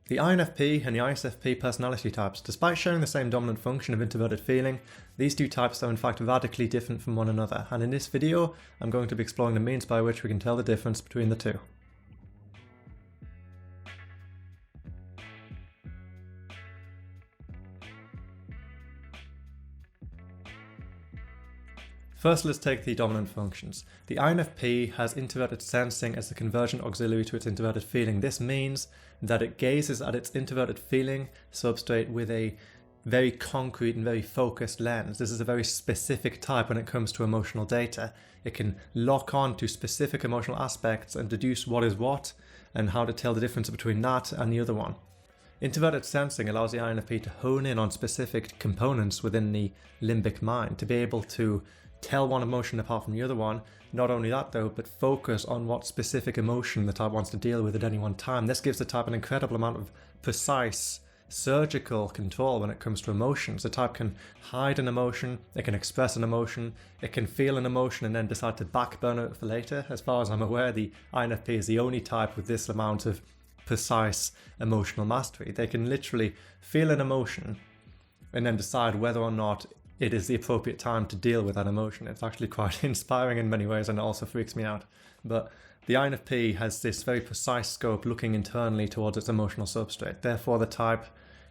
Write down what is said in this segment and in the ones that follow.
The INFP and the ISFP personality types, despite sharing the same dominant function of introverted feeling, these two types are in fact radically different from one another, and in this video I'm going to be exploring the means by which we can tell the difference between the two. First, let's take the dominant functions. The INFP has introverted sensing as the convergent auxiliary to its introverted feeling. This means that it gazes at its introverted feeling substrate with a very concrete and very focused lens. This is a very specific type when it comes to emotional data. It can lock on to specific emotional aspects and deduce what is what and how to tell the difference between that and the other one. Introverted sensing allows the INFP to hone in on specific components within the limbic mind, to be able to tell one emotion apart from the other one. Not only that though, but focus on what specific emotion the type wants to deal with at any one time. This gives the type an incredible amount of precise, surgical control when it comes to emotions. The type can hide an emotion, it can express an emotion, it can feel an emotion and then decide to backburner it for later. As far as I'm aware, the INFP is the only type with this amount of precise emotional mastery. They can literally feel an emotion and then decide whether or not it is the appropriate time to deal with that emotion. It's actually quite inspiring in many ways, and it also freaks me out. But the INFP has this very precise scope looking internally towards its emotional substrate. Therefore, the type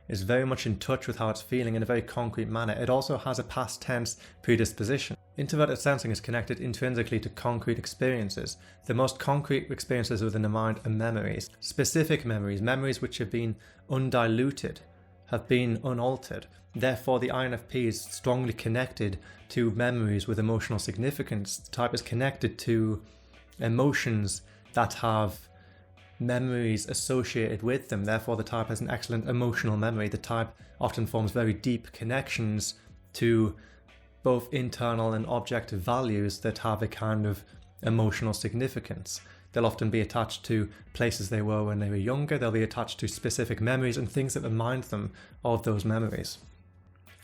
is very much in touch with how it's feeling in a very concrete manner. It also has a past tense predisposition. Introverted sensing is connected intrinsically to concrete experiences. The most concrete experiences within the mind are memories. Specific memories, memories which have been undiluted, have been unaltered. Therefore, the INFP is strongly connected to memories with emotional significance. The type is connected to emotions that have memories associated with them. Therefore, the type has an excellent emotional memory. The type often forms very deep connections to both internal and objective values that have a kind of emotional significance. They'll often be attached to places they were when they were younger. They'll be attached to specific memories and things that remind them of those memories.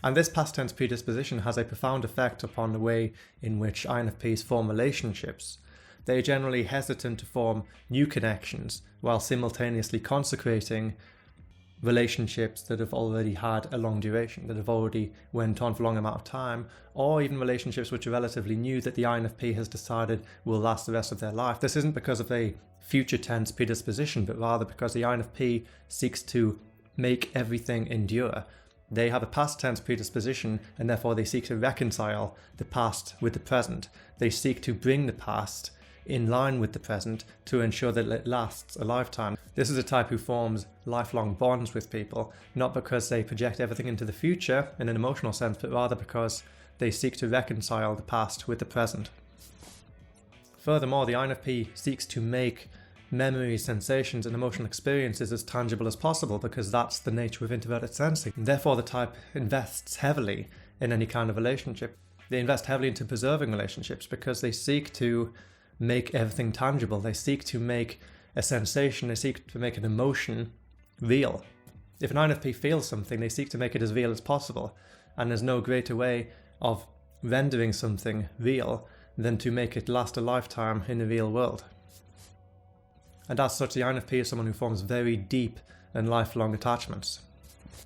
And this past tense predisposition has a profound effect upon the way in which INFPs form relationships. They are generally hesitant to form new connections while simultaneously consecrating relationships that have already had a long duration, that have already went on for a long amount of time, or even relationships which are relatively new that the INFP has decided will last the rest of their life. This isn't because of a future tense predisposition, but rather because the INFP seeks to make everything endure. They have a past tense predisposition, and therefore they seek to reconcile the past with the present. They seek to bring the past in line with the present to ensure that it lasts a lifetime. This is a type who forms lifelong bonds with people, not because they project everything into the future in an emotional sense, but rather because they seek to reconcile the past with the present. Furthermore, the INFP seeks to make memories, sensations, and emotional experiences as tangible as possible because that's the nature of introverted sensing. Therefore, the type invests heavily in any kind of relationship. They invest heavily into preserving relationships because they seek to make everything tangible. They seek to make a sensation, they seek to make an emotion real. If an INFP feels something, they seek to make it as real as possible. And there's no greater way of rendering something real than to make it last a lifetime in the real world. And as such, the INFP is someone who forms very deep and lifelong attachments.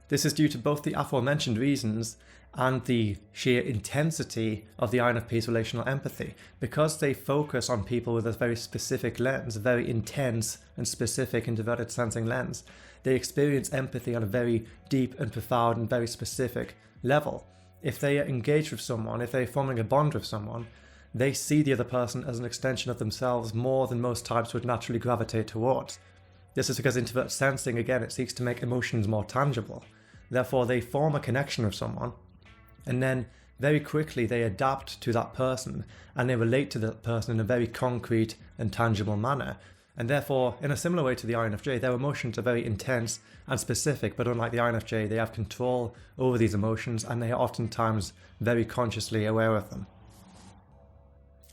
This is due to both the aforementioned reasons and the sheer intensity of the INFP's relational empathy. Because they focus on people with a very specific lens, a very intense and specific introverted sensing lens, they experience empathy on a very deep and profound and very specific level. If they are engaged with someone, if they're forming a bond with someone, they see the other person as an extension of themselves more than most types would naturally gravitate towards. This is because introvert sensing, again, it seeks to make emotions more tangible. Therefore, they form a connection with someone, and then very quickly they adapt to that person, and they relate to that person in a very concrete and tangible manner. And therefore, in a similar way to the INFJ, their emotions are very intense and specific, but unlike the INFJ, they have control over these emotions, and they are oftentimes very consciously aware of them.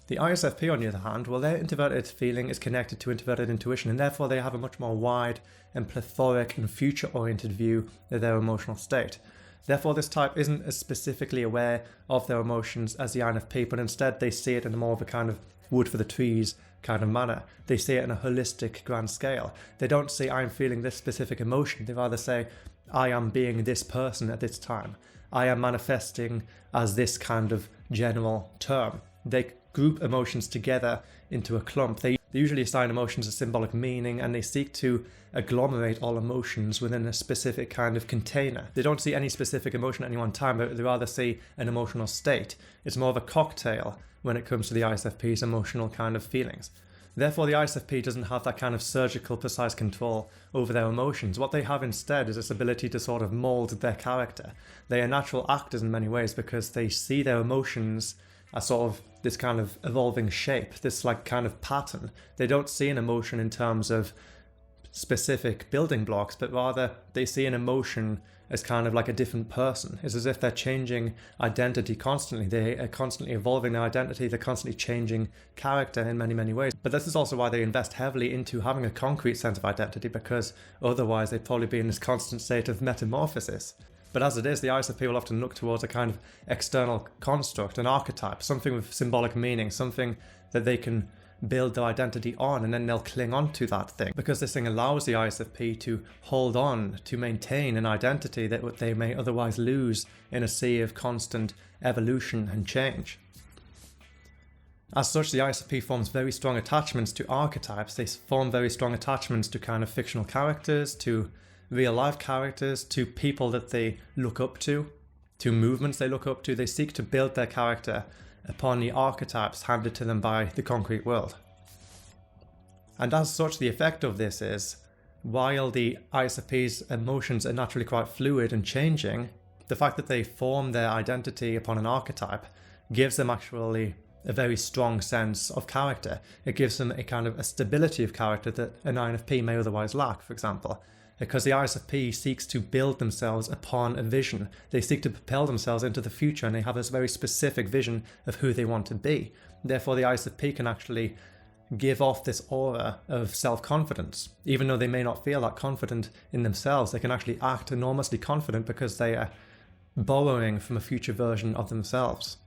The ISFP, on the other hand, well, their introverted feeling is connected to introverted intuition, and therefore they have a much more wide and plethoric and future-oriented view of their emotional state. Therefore, this type isn't as specifically aware of their emotions as the INFP, but instead they see it in more of a kind of wood for the trees kind of manner. They see it in a holistic grand scale. They don't say, I'm feeling this specific emotion. They rather say, I am being this person at this time. I am manifesting as this kind of general term. They group emotions together into a clump. They usually assign emotions a symbolic meaning, and they seek to agglomerate all emotions within a specific kind of container. They don't see any specific emotion at any one time, but they rather see an emotional state. It's more of a cocktail when it comes to the ISFP's emotional kind of feelings. Therefore, the ISFP doesn't have that kind of surgical, precise control over their emotions. What they have instead is this ability to sort of mold their character. They are natural actors in many ways because they see their emotions as sort of this kind of evolving shape, this like kind of pattern. They don't see an emotion in terms of specific building blocks, but rather they see an emotion as kind of like a different person. It's as if they're changing identity constantly. They are constantly evolving their identity. They're constantly changing character in many, many ways. But this is also why they invest heavily into having a concrete sense of identity, because otherwise they'd probably be in this constant state of metamorphosis. But as it is, the ISFP will often look towards a kind of external construct, an archetype, something with symbolic meaning, something that they can build their identity on, and then they'll cling on to that thing, because this thing allows the ISFP to hold on, to maintain an identity that they may otherwise lose in a sea of constant evolution and change. As such, the ISFP forms very strong attachments to archetypes. They form very strong attachments to kind of fictional characters, to real life characters, to people that they look up to movements they look up to. They seek to build their character upon the archetypes handed to them by the concrete world. And as such, the effect of this is, while the ISFP's emotions are naturally quite fluid and changing, the fact that they form their identity upon an archetype gives them actually a very strong sense of character. It gives them a kind of a stability of character that an INFP may otherwise lack, for example. Because the ISFP seeks to build themselves upon a vision. They seek to propel themselves into the future, and they have this very specific vision of who they want to be. Therefore, the ISFP can actually give off this aura of self-confidence. Even though they may not feel that confident in themselves, they can actually act enormously confident because they are borrowing from a future version of themselves.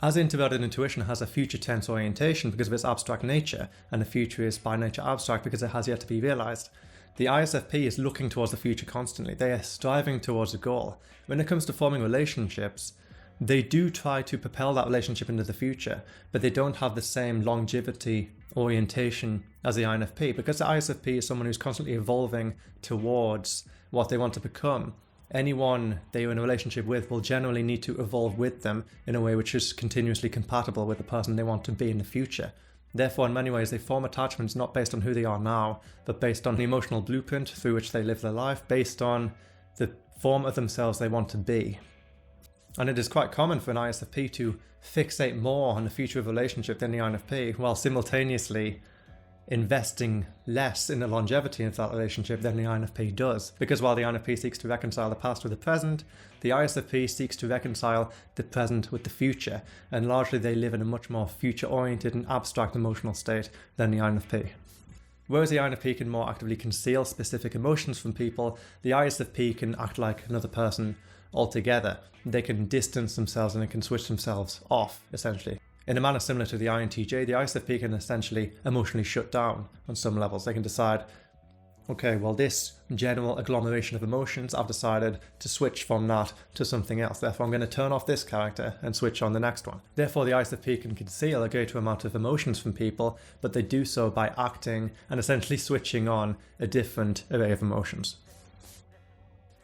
As introverted intuition has a future tense orientation because of its abstract nature, and the future is by nature abstract because it has yet to be realized, the ISFP is looking towards the future constantly. They are striving towards a goal. When it comes to forming relationships, they do try to propel that relationship into the future, but they don't have the same longevity orientation as the INFP, because the ISFP is someone who's constantly evolving towards what they want to become. Anyone they are in a relationship with will generally need to evolve with them in a way which is continuously compatible with the person they want to be in the future. Therefore, in many ways, they form attachments not based on who they are now, but based on the emotional blueprint through which they live their life, based on the form of themselves they want to be. And it is quite common for an ISFP to fixate more on the future of a relationship than the INFP, while simultaneously investing less in the longevity of that relationship than the INFP does. Because while the INFP seeks to reconcile the past with the present, the ISFP seeks to reconcile the present with the future, and largely they live in a much more future-oriented and abstract emotional state than the INFP. Whereas the INFP can more actively conceal specific emotions from people, the ISFP can act like another person altogether. They can distance themselves and they can switch themselves off, essentially. In a manner similar to the INTJ, the ISFP can essentially emotionally shut down on some levels. They can decide, okay, well, this general agglomeration of emotions, I've decided to switch from that to something else. Therefore, I'm going to turn off this character and switch on the next one. Therefore, the ISFP can conceal a greater amount of emotions from people, but they do so by acting and essentially switching on a different array of emotions.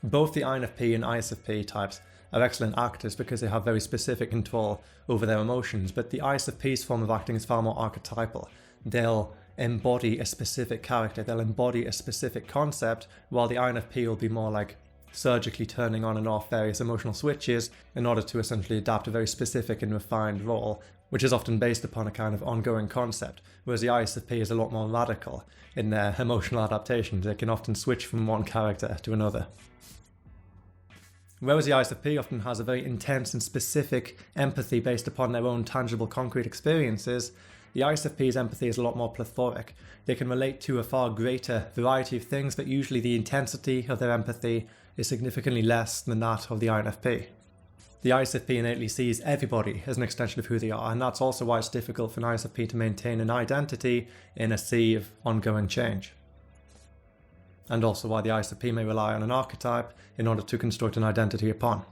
Both the INFP and ISFP types are excellent actors because they have very specific control over their emotions, but the ISFP's form of acting is far more archetypal. They'll embody a specific character, they'll embody a specific concept, while the INFP will be more like surgically turning on and off various emotional switches in order to essentially adapt a very specific and refined role, which is often based upon a kind of ongoing concept, whereas the ISFP is a lot more radical in their emotional adaptations. They can often switch from one character to another. Whereas the ISFP often has a very intense and specific empathy based upon their own tangible concrete experiences, the ISFP's empathy is a lot more plethoric. They can relate to a far greater variety of things, but usually the intensity of their empathy is significantly less than that of the INFP. The The ISFP innately sees everybody as an extension of who they are, and that's also why it's difficult for an ISFP to maintain an identity in a sea of ongoing change. And also why the ISFP may rely on an archetype in order to construct an identity upon.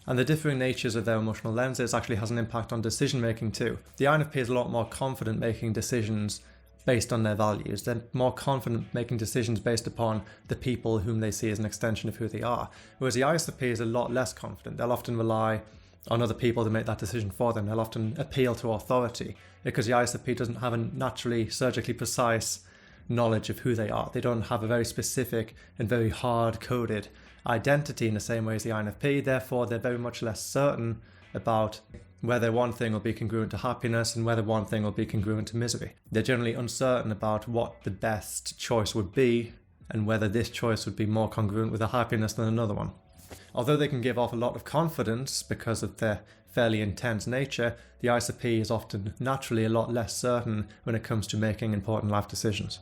And the differing natures of their emotional lenses actually has an impact on decision making too. The INFP is a lot more confident making decisions based on their values. They're more confident making decisions based upon the people whom they see as an extension of who they are. Whereas the ISFP is a lot less confident. They'll often rely on other people to make that decision for them. They'll often appeal to authority because the ISFP doesn't have a naturally surgically precise knowledge of who they are. They don't have a very specific and very hard-coded identity in the same way as the INFP. Therefore, they're very much less certain about whether one thing will be congruent to happiness and whether one thing will be congruent to misery. They're generally uncertain about what the best choice would be and whether this choice would be more congruent with a happiness than another one. Although they can give off a lot of confidence because of their fairly intense nature, the ISFP is often naturally a lot less certain when it comes to making important life decisions.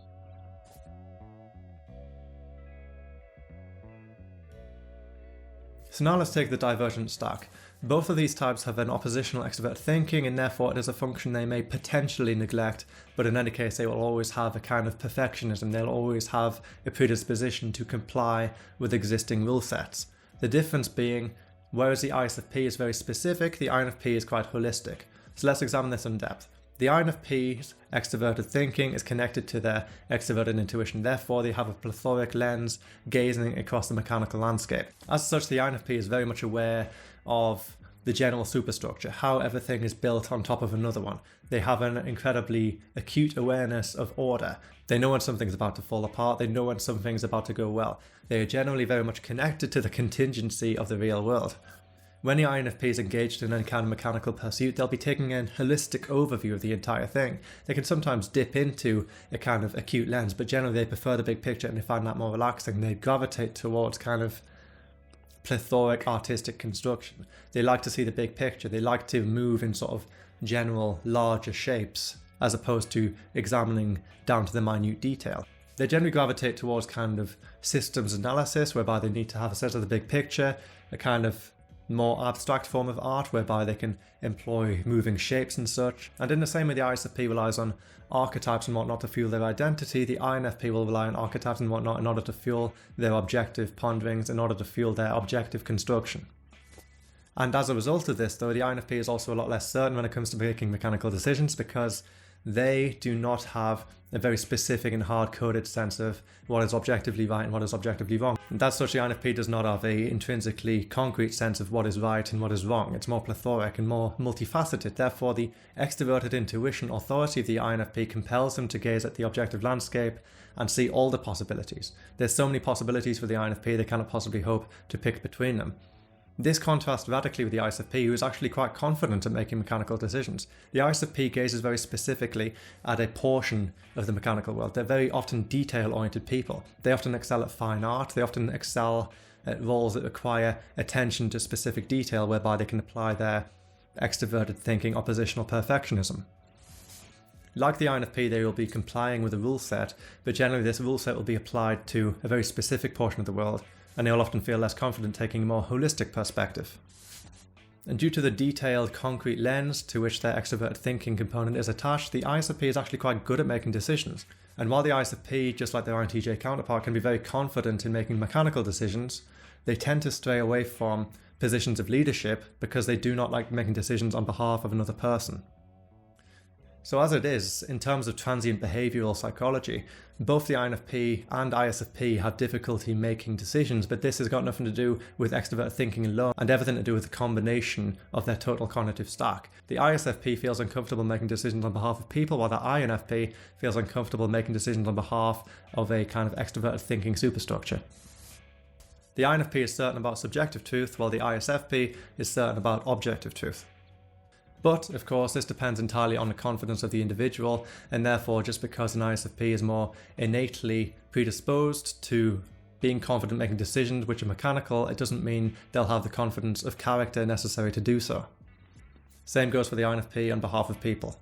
So now let's take the divergent stack. Both of these types have an oppositional extrovert thinking, and therefore it is a function they may potentially neglect, but in any case they will always have a kind of perfectionism. They'll always have a predisposition to comply with existing rule sets. The difference being, whereas the ISFP is very specific, the INFP is quite holistic. So let's examine this in depth. The INFP's extroverted thinking is connected to their extroverted intuition. Therefore, they have a plethoric lens gazing across the mechanical landscape. As such, the INFP is very much aware of the general superstructure, how everything is built on top of another one. They have an incredibly acute awareness of order. They know when something's about to fall apart. They know when something's about to go well. They are generally very much connected to the contingency of the real world. When the INFP is engaged in any kind of mechanical pursuit, they'll be taking a holistic overview of the entire thing. They can sometimes dip into a kind of acute lens, but generally they prefer the big picture and they find that more relaxing. They gravitate towards kind of plethoric artistic construction. They like to see the big picture. They like to move in sort of general larger shapes as opposed to examining down to the minute detail. They generally gravitate towards kind of systems analysis, whereby they need to have a sense of the big picture, a kind of more abstract form of art whereby they can employ moving shapes and such. And in the same way the ISFP relies on archetypes and whatnot to fuel their identity, the INFP will rely on archetypes and whatnot in order to fuel their objective ponderings, in order to fuel their objective construction. And as a result of this, though, the INFP is also a lot less certain when it comes to making mechanical decisions because they do not have a very specific and hard-coded sense of what is objectively right and what is objectively wrong. And that's such the INFP does not have a intrinsically concrete sense of what is right and what is wrong. It's more plethoric and more multifaceted. Therefore, the extroverted intuition authority of the INFP compels them to gaze at the objective landscape and see all the possibilities. There's so many possibilities for the INFP, they cannot possibly hope to pick between them. This contrasts radically with the ISFP, who is actually quite confident at making mechanical decisions. The ISFP gazes very specifically at a portion of the mechanical world. They're very often detail-oriented people. They often excel at fine art. They often excel at roles that require attention to specific detail, whereby they can apply their extroverted thinking oppositional perfectionism. Like the INFP, they will be complying with a rule set, but generally this rule set will be applied to a very specific portion of the world, and they will often feel less confident taking a more holistic perspective. And due to the detailed, concrete lens to which their extroverted thinking component is attached, the ISFP is actually quite good at making decisions. And while the ISFP, just like their INTJ counterpart, can be very confident in making mechanical decisions, they tend to stray away from positions of leadership because they do not like making decisions on behalf of another person. So as it is, in terms of transient behavioral psychology, both the INFP and ISFP have difficulty making decisions, but this has got nothing to do with extrovert thinking alone and everything to do with the combination of their total cognitive stack. The ISFP feels uncomfortable making decisions on behalf of people, while the INFP feels uncomfortable making decisions on behalf of a kind of extroverted thinking superstructure. The INFP is certain about subjective truth, while the ISFP is certain about objective truth. But, of course, this depends entirely on the confidence of the individual, and therefore just because an ISFP is more innately predisposed to being confident making decisions which are mechanical, it doesn't mean they'll have the confidence of character necessary to do so. Same goes for the INFP on behalf of people.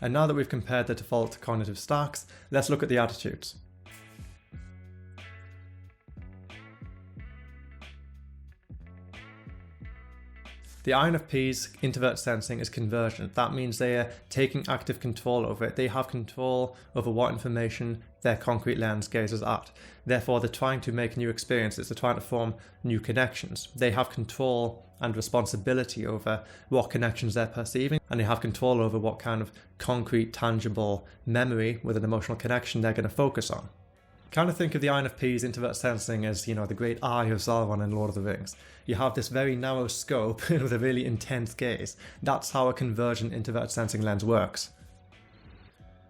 And now that we've compared the default cognitive stacks, let's look at the attitudes. The INFP's introvert sensing is convergent. That means they are taking active control over it. They have control over what information their concrete lens gazes at. Therefore, they're trying to make new experiences. They're trying to form new connections. They have control and responsibility over what connections they're perceiving, and they have control over what kind of concrete, tangible memory with an emotional connection they're going to focus on. Kind of think of the INFP's introvert sensing as, the great eye of Sauron in Lord of the Rings. You have this very narrow scope with a really intense gaze. That's how a convergent introvert sensing lens works.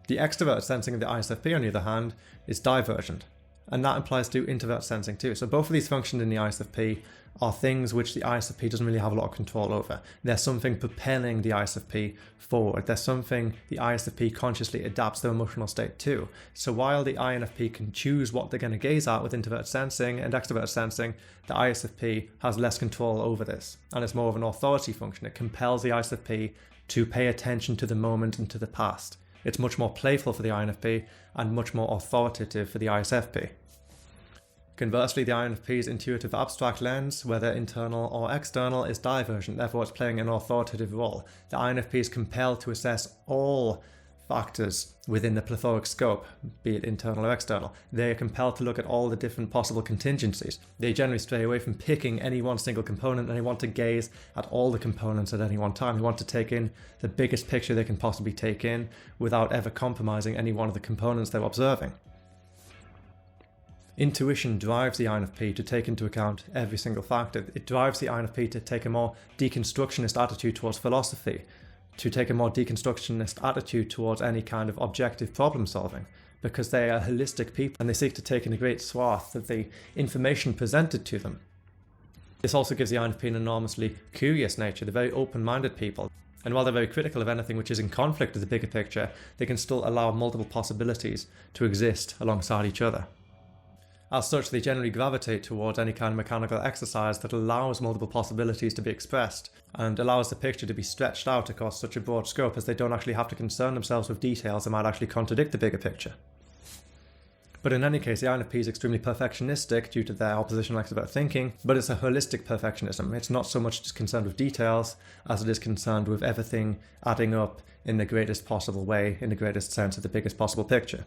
The extrovert sensing of the ISFP, on the other hand, is divergent. And that applies to introvert sensing too. So both of these functions in the ISFP are things which the ISFP doesn't really have a lot of control over. There's something propelling the ISFP forward. There's something the ISFP consciously adapts their emotional state to. So while the INFP can choose what they're going to gaze at with introvert sensing and extrovert sensing, the ISFP has less control over this. And it's more of an authority function. It compels the ISFP to pay attention to the moment and to the past. It's much more playful for the INFP and much more authoritative for the ISFP. Conversely, the INFP's intuitive abstract lens, whether internal or external, is divergent, therefore it's playing an authoritative role. The INFP is compelled to assess all factors within the plethoric scope, be it internal or external. They are compelled to look at all the different possible contingencies. They generally stray away from picking any one single component, and they want to gaze at all the components at any one time. They want to take in the biggest picture they can possibly take in without ever compromising any one of the components they're observing. Intuition drives the INFP to take into account every single factor. It drives the INFP to take a more deconstructionist attitude towards philosophy, to take a more deconstructionist attitude towards any kind of objective problem solving, because they are holistic people and they seek to take in a great swath of the information presented to them. This also gives the INFP an enormously curious nature. They're very open-minded people. And while they're very critical of anything which is in conflict with the bigger picture, they can still allow multiple possibilities to exist alongside each other. As such, they generally gravitate towards any kind of mechanical exercise that allows multiple possibilities to be expressed and allows the picture to be stretched out across such a broad scope, as they don't actually have to concern themselves with details that might actually contradict the bigger picture. But in any case, the INFP is extremely perfectionistic due to their oppositional extrovert thinking, but it's a holistic perfectionism. It's not so much just concerned with details as it is concerned with everything adding up in the greatest possible way, in the greatest sense of the biggest possible picture.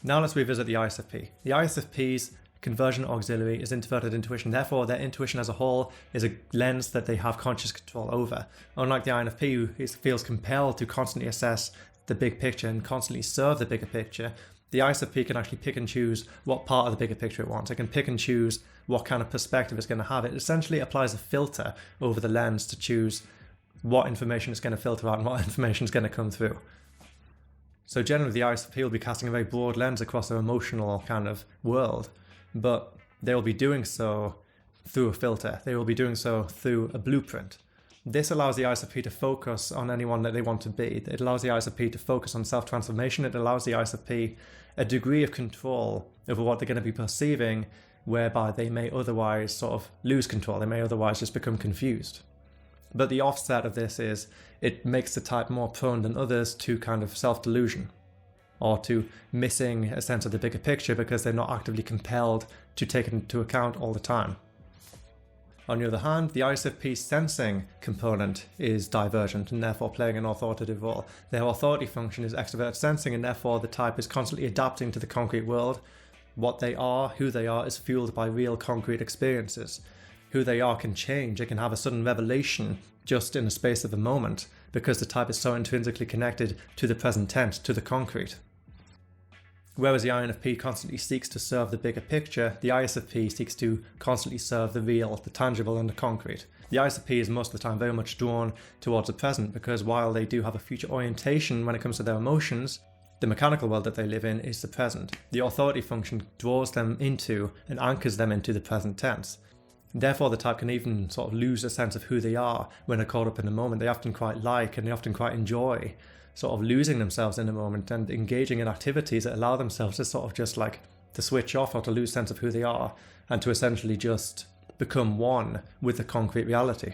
Now let's revisit the ISFP. The ISFP's conversion auxiliary is introverted intuition. Therefore, their intuition as a whole is a lens that they have conscious control over. Unlike the INFP, who feels compelled to constantly assess the big picture and constantly serve the bigger picture, the ISFP can actually pick and choose what part of the bigger picture it wants. It can pick and choose what kind of perspective it's going to have. It essentially applies a filter over the lens to choose what information it's going to filter out and what information is going to come through. So generally the ISFP will be casting a very broad lens across their emotional kind of world, but they will be doing so through a filter. They will be doing so through a blueprint. This allows the ISFP to focus on anyone that they want to be. It allows the ISFP to focus on self-transformation. It allows the ISFP a degree of control over what they're going to be perceiving, whereby they may otherwise sort of lose control. They may otherwise just become confused. But the offset of this is it makes the type more prone than others to kind of self-delusion, or to missing a sense of the bigger picture because they're not actively compelled to take it into account all the time. On the other hand, the ISFP sensing component is divergent and therefore playing an authoritative role. Their authority function is extrovert sensing, and therefore the type is constantly adapting to the concrete world. What they are, who they are, is fueled by real concrete experiences. Who they are can change. It can have a sudden revelation just in the space of a moment because the type is so intrinsically connected to the present tense, to the concrete. Whereas the INFP constantly seeks to serve the bigger picture, the ISFP seeks to constantly serve the real, the tangible and the concrete. The ISFP is most of the time very much drawn towards the present because while they do have a future orientation when it comes to their emotions, the mechanical world that they live in is the present. The authority function draws them into and anchors them into the present tense. Therefore, the type can even sort of lose a sense of who they are when they're caught up in the moment. They often quite like and they often quite enjoy sort of losing themselves in the moment and engaging in activities that allow themselves to sort of just like to switch off or to lose sense of who they are and to essentially just become one with the concrete reality.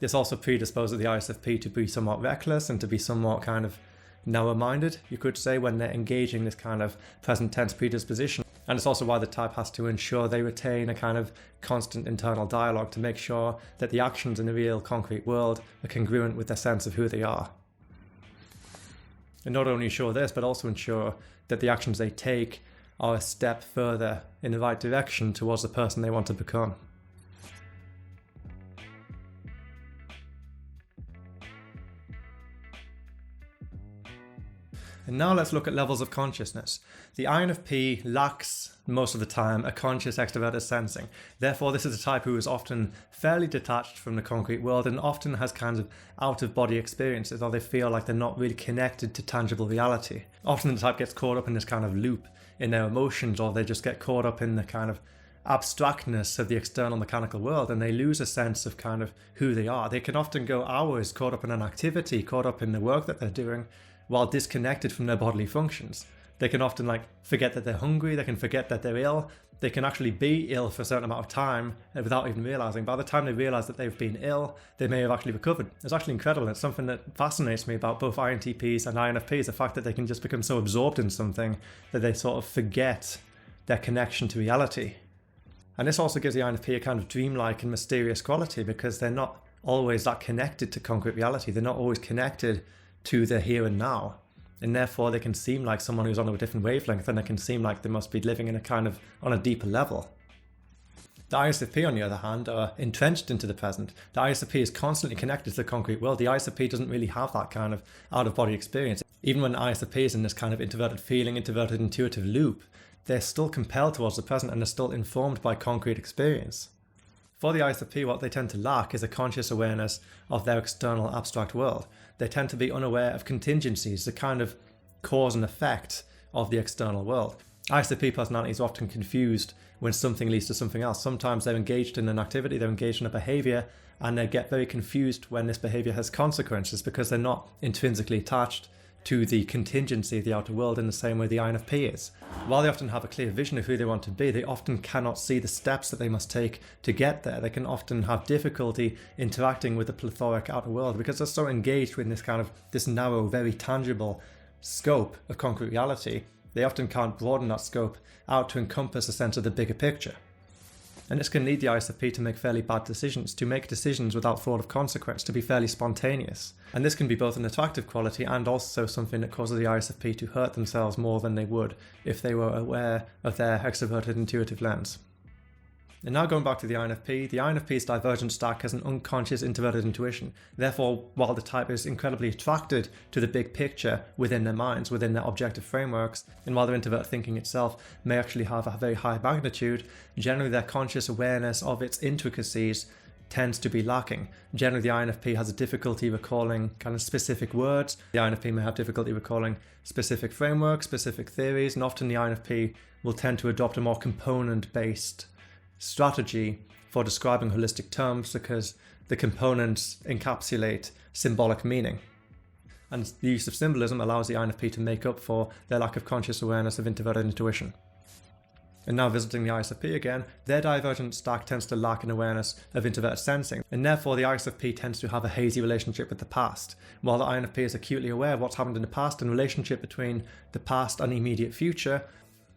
This also predisposes the ISFP to be somewhat reckless and to be somewhat kind of narrow-minded, you could say, when they're engaging this kind of present tense predisposition. And it's also why the type has to ensure they retain a kind of constant internal dialogue to make sure that the actions in the real concrete world are congruent with their sense of who they are. And not only ensure this, but also ensure that the actions they take are a step further in the right direction towards the person they want to become. And now let's look at levels of consciousness. The INFP lacks, most of the time, a conscious extroverted sensing. Therefore, this is a type who is often fairly detached from the concrete world and often has kinds of out-of-body experiences, or they feel like they're not really connected to tangible reality. Often the type gets caught up in this kind of loop in their emotions, or they just get caught up in the kind of abstractness of the external mechanical world, and they lose a sense of kind of who they are. They can often go hours caught up in an activity, caught up in the work that they're doing, while disconnected from their bodily functions. They can often forget that they're hungry, they can forget that they're ill, they can actually be ill for a certain amount of time without even realizing. By the time they realize that they've been ill, they may have actually recovered. It's actually incredible. It's something that fascinates me about both INTPs and INFPs, the fact that they can just become so absorbed in something that they sort of forget their connection to reality. And this also gives the INFP a kind of dreamlike and mysterious quality, because they're not always that connected to concrete reality. They're not always connected to the here and now, and therefore they can seem like someone who's on a different wavelength, and they can seem like they must be living in a kind of on a deeper level. The ISFP, on the other hand, are entrenched into the present. The ISFP is constantly connected to the concrete world. The ISFP doesn't really have that kind of out-of-body experience. Even when the ISFP is in this kind of introverted feeling, introverted intuitive loop, they're still compelled towards the present, and they're still informed by concrete experience. For the ISFP, what they tend to lack is a conscious awareness of their external abstract world. They tend to be unaware of contingencies, the kind of cause and effect of the external world. ISFP personalities are often confused when something leads to something else. Sometimes they're engaged in an activity, they're engaged in a behavior, and they get very confused when this behavior has consequences, because they're not intrinsically attached to the contingency of the outer world in the same way the INFP is. While they often have a clear vision of who they want to be, they often cannot see the steps that they must take to get there. They can often have difficulty interacting with the plethoric outer world because they're so engaged with this narrow, very tangible scope of concrete reality. They often can't broaden that scope out to encompass a sense of the bigger picture. And this can lead the ISFP to make fairly bad decisions, to make decisions without thought of consequence, to be fairly spontaneous. And this can be both an attractive quality and also something that causes the ISFP to hurt themselves more than they would if they were aware of their extroverted intuitive lens. And now going back to the INFP's divergent stack has an unconscious introverted intuition. Therefore, while the type is incredibly attracted to the big picture within their minds, within their objective frameworks, and while their introvert thinking itself may actually have a very high magnitude, generally their conscious awareness of its intricacies tends to be lacking. Generally, the INFP has a difficulty recalling kind of specific words. The INFP may have difficulty recalling specific frameworks, specific theories, and often the INFP will tend to adopt a more component-based strategy for describing holistic terms because the components encapsulate symbolic meaning. And the use of symbolism allows the INFP to make up for their lack of conscious awareness of introverted intuition. And now visiting the ISFP again, their divergent stack tends to lack an awareness of introverted sensing, and therefore the ISFP tends to have a hazy relationship with the past. While the INFP is acutely aware of what's happened in the past and relationship between the past and immediate future,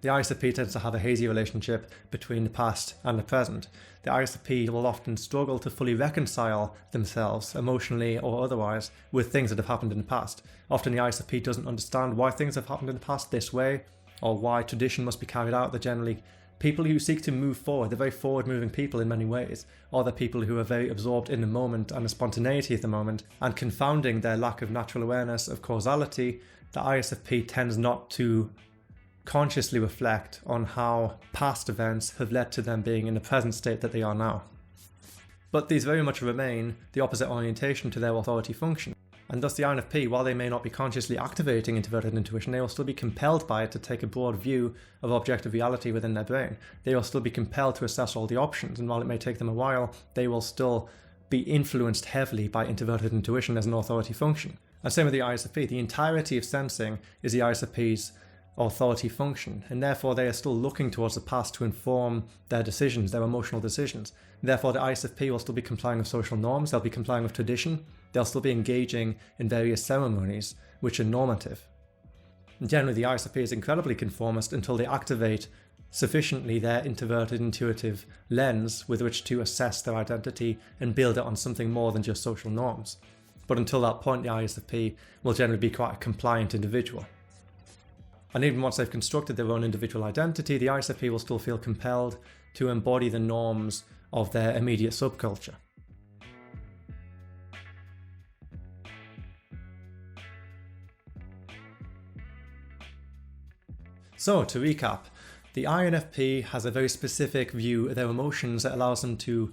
the ISFP tends to have a hazy relationship between the past and the present. The ISFP will often struggle to fully reconcile themselves, emotionally or otherwise, with things that have happened in the past. Often the ISFP doesn't understand why things have happened in the past this way, or why tradition must be carried out. They're generally people who seek to move forward. They're very forward-moving people in many ways, or they're people who are very absorbed in the moment and the spontaneity of the moment, and confounding their lack of natural awareness of causality, the ISFP tends not to consciously reflect on how past events have led to them being in the present state that they are now. But these very much remain the opposite orientation to their authority function. And thus the INFP, while they may not be consciously activating introverted intuition, they will still be compelled by it to take a broad view of objective reality within their brain. They will still be compelled to assess all the options, and while it may take them a while, they will still be influenced heavily by introverted intuition as an authority function. And same with the ISFP. The entirety of sensing is the ISFP's authority function, and therefore they are still looking towards the past to inform their decisions, their emotional decisions. Therefore the ISFP will still be complying with social norms, they'll be complying with tradition, they'll still be engaging in various ceremonies, which are normative. Generally, the ISFP is incredibly conformist until they activate sufficiently their introverted intuitive lens with which to assess their identity and build it on something more than just social norms. But until that point, the ISFP will generally be quite a compliant individual. And even once they've constructed their own individual identity, the ISFP will still feel compelled to embody the norms of their immediate subculture. So, to recap, the INFP has a very specific view of their emotions that allows them to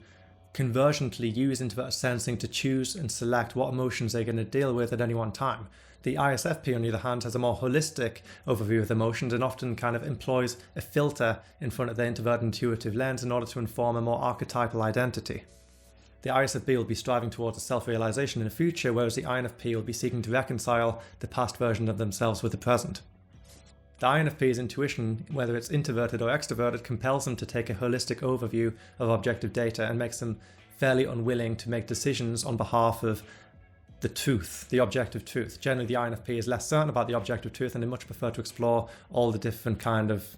convergently use introverted sensing to choose and select what emotions they're going to deal with at any one time. The ISFP, on the other hand, has a more holistic overview of emotions and often kind of employs a filter in front of their introverted intuitive lens in order to inform a more archetypal identity. The ISFP will be striving towards a self-realization in the future, whereas the INFP will be seeking to reconcile the past version of themselves with the present. The INFP's intuition, whether it's introverted or extroverted, compels them to take a holistic overview of objective data and makes them fairly unwilling to make decisions on behalf of the truth, the objective truth. Generally, the INFP is less certain about the objective truth and they much prefer to explore all the different kind of,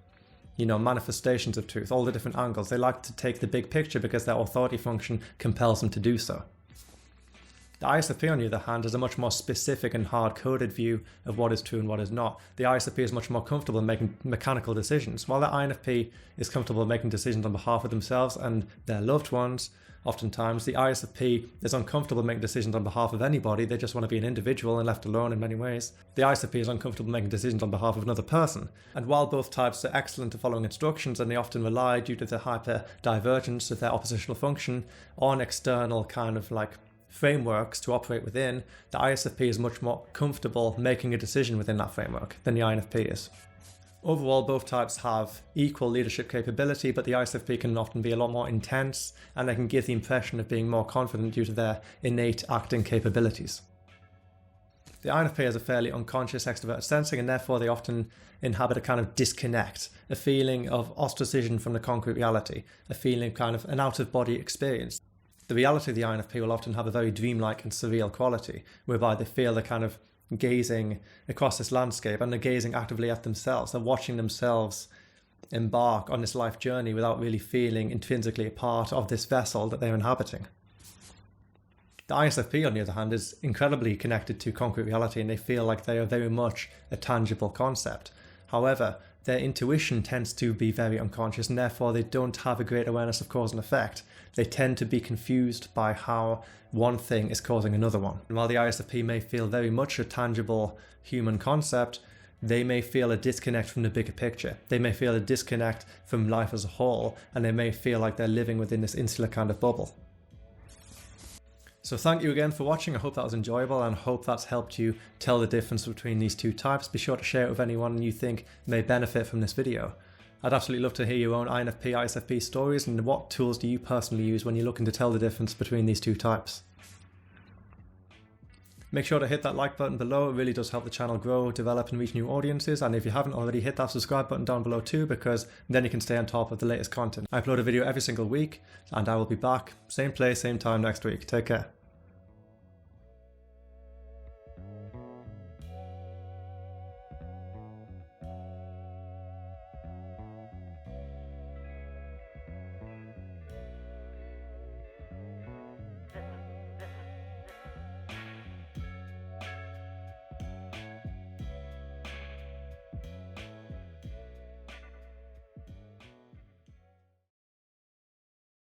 manifestations of truth, all the different angles. They like to take the big picture because their authority function compels them to do so. The ISFP, on the other hand, has a much more specific and hard-coded view of what is true and what is not. The ISFP is much more comfortable in making mechanical decisions. While the INFP is comfortable making decisions on behalf of themselves and their loved ones, oftentimes the ISFP is uncomfortable making decisions on behalf of anybody. They just want to be an individual and left alone in many ways. The ISFP is uncomfortable making decisions on behalf of another person. And while both types are excellent at following instructions and they often rely, due to the hyper-divergence of their oppositional function, on external kind of frameworks to operate within, the ISFP is much more comfortable making a decision within that framework than the INFP is. Overall, both types have equal leadership capability, but the ISFP can often be a lot more intense and they can give the impression of being more confident due to their innate acting capabilities. The INFP has a fairly unconscious extroverted sensing and therefore they often inhabit a kind of disconnect, a feeling of ostracism from the concrete reality, a feeling kind of an out-of-body experience. The reality of the INFP will often have a very dreamlike and surreal quality, whereby they feel they're kind of gazing across this landscape and they're gazing actively at themselves. They're watching themselves embark on this life journey without really feeling intrinsically a part of this vessel that they're inhabiting. The ISFP, on the other hand, is incredibly connected to concrete reality and they feel like they are very much a tangible concept. However, their intuition tends to be very unconscious and therefore they don't have a great awareness of cause and effect. They tend to be confused by how one thing is causing another one. And while the ISFP may feel very much a tangible human concept, they may feel a disconnect from the bigger picture. They may feel a disconnect from life as a whole and they may feel like they're living within this insular kind of bubble. So thank you again for watching. I hope that was enjoyable and hope that's helped you tell the difference between these two types. Be sure to share it with anyone you think may benefit from this video. I'd absolutely love to hear your own INFP, ISFP stories and what tools do you personally use when you're looking to tell the difference between these two types. Make sure to hit that like button below. It really does help the channel grow, develop and reach new audiences. And if you haven't already, hit that subscribe button down below too, because then you can stay on top of the latest content. I upload a video every single week and I will be back, same place, same time next week. Take care.